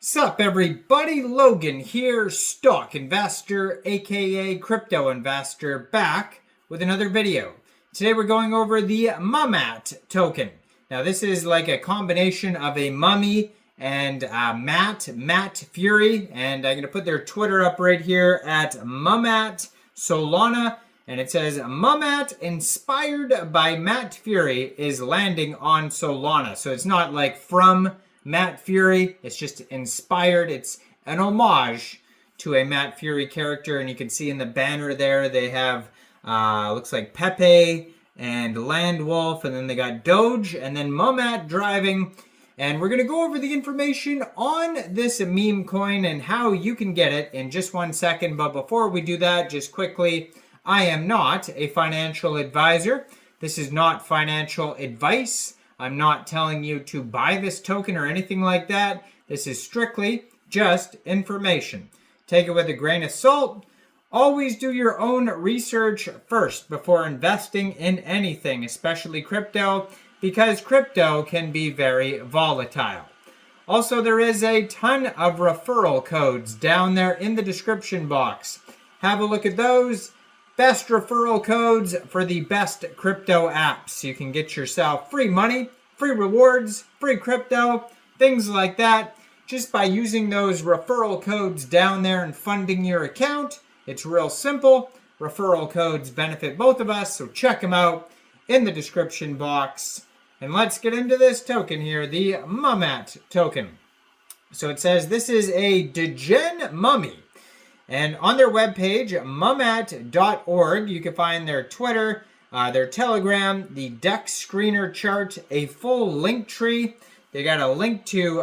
Sup everybody, Logan here, stock investor aka crypto investor, back with another video. Today we're going over the Mummat token. Now this is like a combination of a mummy and Matt Furie, and I'm going to put their Twitter up right here at Mummat Solana, and it says Mummat inspired by Matt Furie is landing on Solana. So it's not like from Matt Furie, it's just inspired. It's an homage to a Matt Furie character, and you can see in the banner there they have looks like Pepe and Land Wolf, and then they got Doge, and then Mummat driving. And we're going to go over the information on this meme coin and how you can get it in just 1 second. But before we do that, just quickly, I am not a financial advisor. This is not financial advice. I'm not telling you to buy this token or anything like that. This is strictly just information. Take it with a grain of salt. Always do your own research first before investing in anything, especially crypto, because crypto can be very volatile. Also, there is a ton of referral codes down there in the description box. Have a look at those. Best referral codes for the best crypto apps. You can get yourself free money, free rewards, free crypto, things like that, just by using those referral codes down there and funding your account. It's real simple. Referral codes benefit both of us, so check them out in the description box. And let's get into this token here, the Mummat token. So it says this is a degen mummy. And on their webpage, mummat.org, you can find their Twitter, their Telegram, the DEX screener chart, a full link tree. They got a link to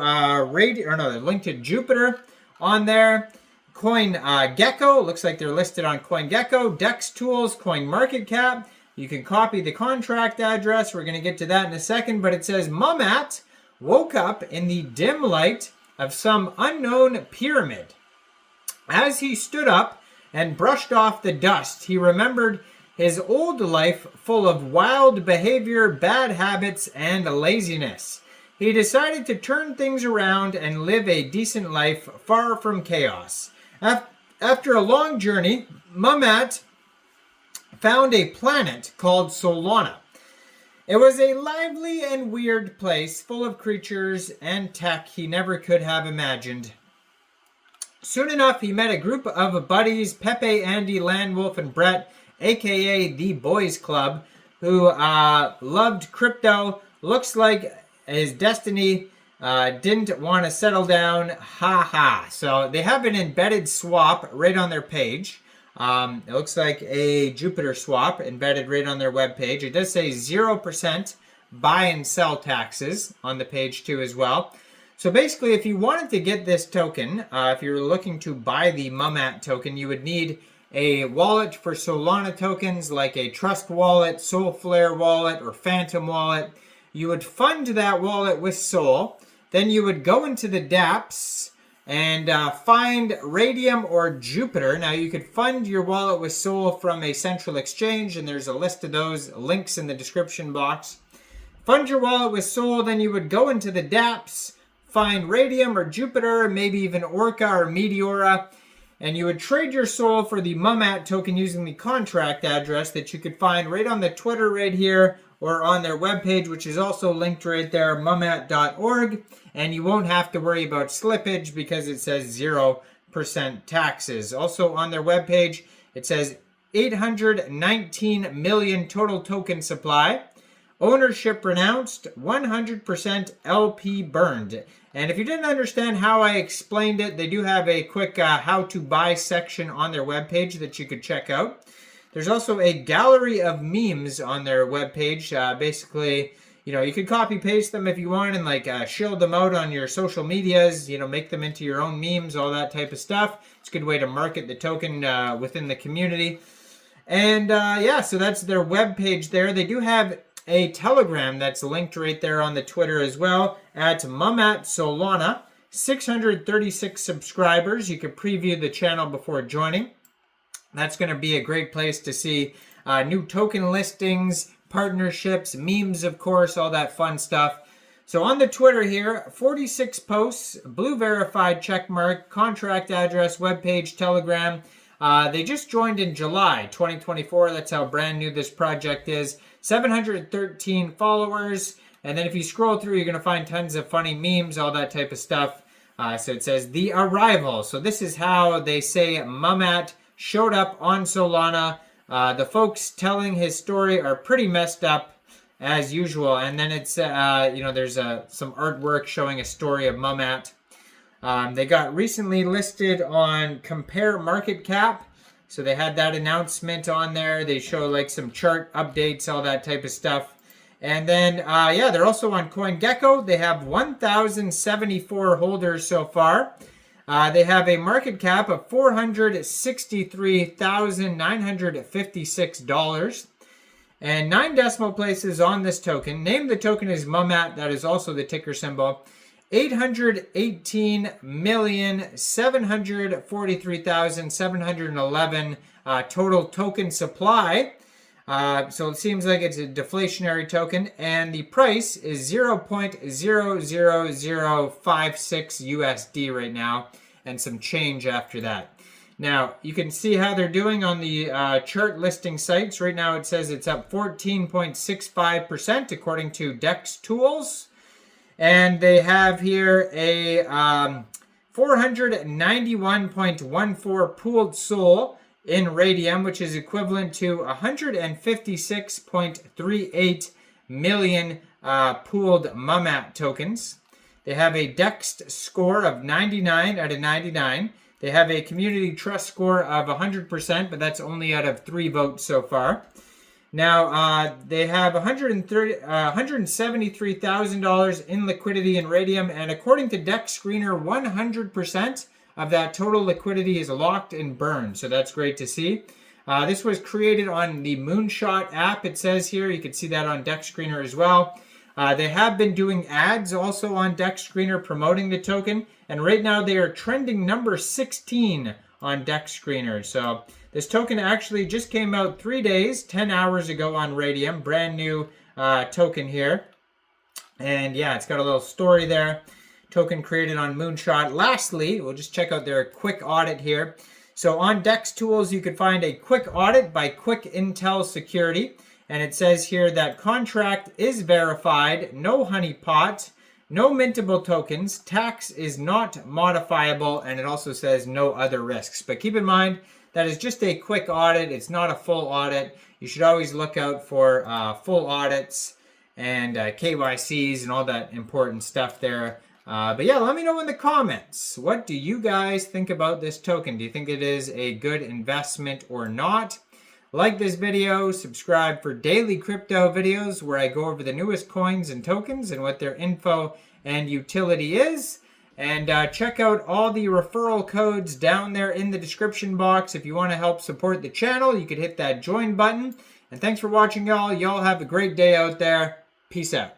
link to Jupiter on there. CoinGecko, looks like they're listed on CoinGecko. DEX tools, CoinMarketCap. You can copy the contract address. We're going to get to that in a second, but it says Mummat woke up in the dim light of some unknown pyramid. As he stood up and brushed off the dust, he remembered his old life full of wild behavior, bad habits, and laziness. He decided to turn things around and live a decent life far from chaos. After a long journey, Mummat found a planet called Solana. It was a lively and weird place full of creatures and tech he never could have imagined. Soon enough, he met a group of buddies, Pepe, Andy, Landwolf, and Brett, aka the Boys Club, who loved crypto. Looks like his destiny didn't want to settle down. Ha ha. So they have an embedded swap right on their page. It looks like a Jupiter swap embedded right on their webpage. It does say 0% buy and sell taxes on the page too as well. So basically, if you wanted to get this token, if you're looking to buy the Mummat token, you would need a wallet for Solana tokens like a Trust wallet, Solflare wallet, or Phantom wallet. You would fund that wallet with Sol. Then you would go into the dApps and find Raydium or Jupiter. Now you could fund your wallet with Sol from a central exchange, and there's a list of those links in the description box. Fund your wallet with Sol, then you would go into the dApps, find Raydium or Jupiter, maybe even Orca or Meteora, and you would trade your Sol for the Mummat token using the contract address that you could find right on the Twitter right here or on their webpage, which is also linked right there, mummat.org. And you won't have to worry about slippage because it says 0% taxes. Also on their webpage, it says 819 million total token supply. Ownership renounced, 100% LP burned. And if you didn't understand how I explained it, they do have a quick how to buy section on their webpage that you could check out. There's also a gallery of memes on their webpage. Basically, you could copy paste them if you want and like shield them out on your social medias, make them into your own memes, all that type of stuff. It's a good way to market the token within the community. And yeah, so that's their webpage there. They do have a Telegram that's linked right there on the Twitter as well at Mummat Solana. 636 subscribers. You can preview the channel before joining. That's going to be a great place to see new token listings, partnerships, memes, of course, all that fun stuff. So on the Twitter here, 46 posts, blue verified checkmark, contract address, webpage, Telegram. They just joined in July 2024. That's how brand new this project is. 713 followers. And then if you scroll through, you're going to find tons of funny memes, all that type of stuff. So it says the arrival. So this is how they say Mummat showed up on Solana. The folks telling his story are pretty messed up as usual. And then it's, there's some artwork showing a story of Mummat. They got recently listed on Compare Market Cap. So they had that announcement on there. They show like some chart updates, all that type of stuff. And then, they're also on CoinGecko. They have 1,074 holders so far. They have a market cap of $463,956. And 9 decimal places on this token. Name of the token is Mummat. That is also the ticker symbol. 818,743,711 total token supply. So it seems like it's a deflationary token, and the price is 0.00056 USD right now, and some change after that. Now, you can see how they're doing on the chart listing sites. Right now it says it's up 14.65% according to DEX Tools. And they have here a 491.14 pooled SOL in Raydium, which is equivalent to 156.38 million pooled Mummat tokens. They have a DEX score of 99 out of 99. They have a community trust score of 100%, but that's only out of 3 votes so far. Now, they have $173,000 in liquidity in Raydium, and according to DEX Screener, 100% of that total liquidity is locked and burned, so that's great to see. This was created on the Moonshot app, it says here. You can see that on DEX Screener as well. They have been doing ads also on DEX Screener promoting the token, and right now they are trending number 16 on DEX Screener. So this token actually just came out 3 days, 10 hours ago on Raydium. Brand new token here. And yeah, it's got a little story there. Token created on Moonshot. Lastly, we'll just check out their quick audit here. So on DEX Tools, you can find a quick audit by Quick Intel Security. And it says here that contract is verified, no honeypot, no mintable tokens, tax is not modifiable, and it also says no other risks. But keep in mind, that is just a quick audit. It's not a full audit. You should always look out for full audits and KYCs and all that important stuff there. But yeah, let me know in the comments. What do you guys think about this token? Do you think it is a good investment or not? Like this video, subscribe for daily crypto videos where I go over the newest coins and tokens and what their info and utility is. And check out all the referral codes down there in the description box. If you want to help support the channel, you could hit that join button. And thanks for watching, y'all. Y'all have a great day out there. Peace out.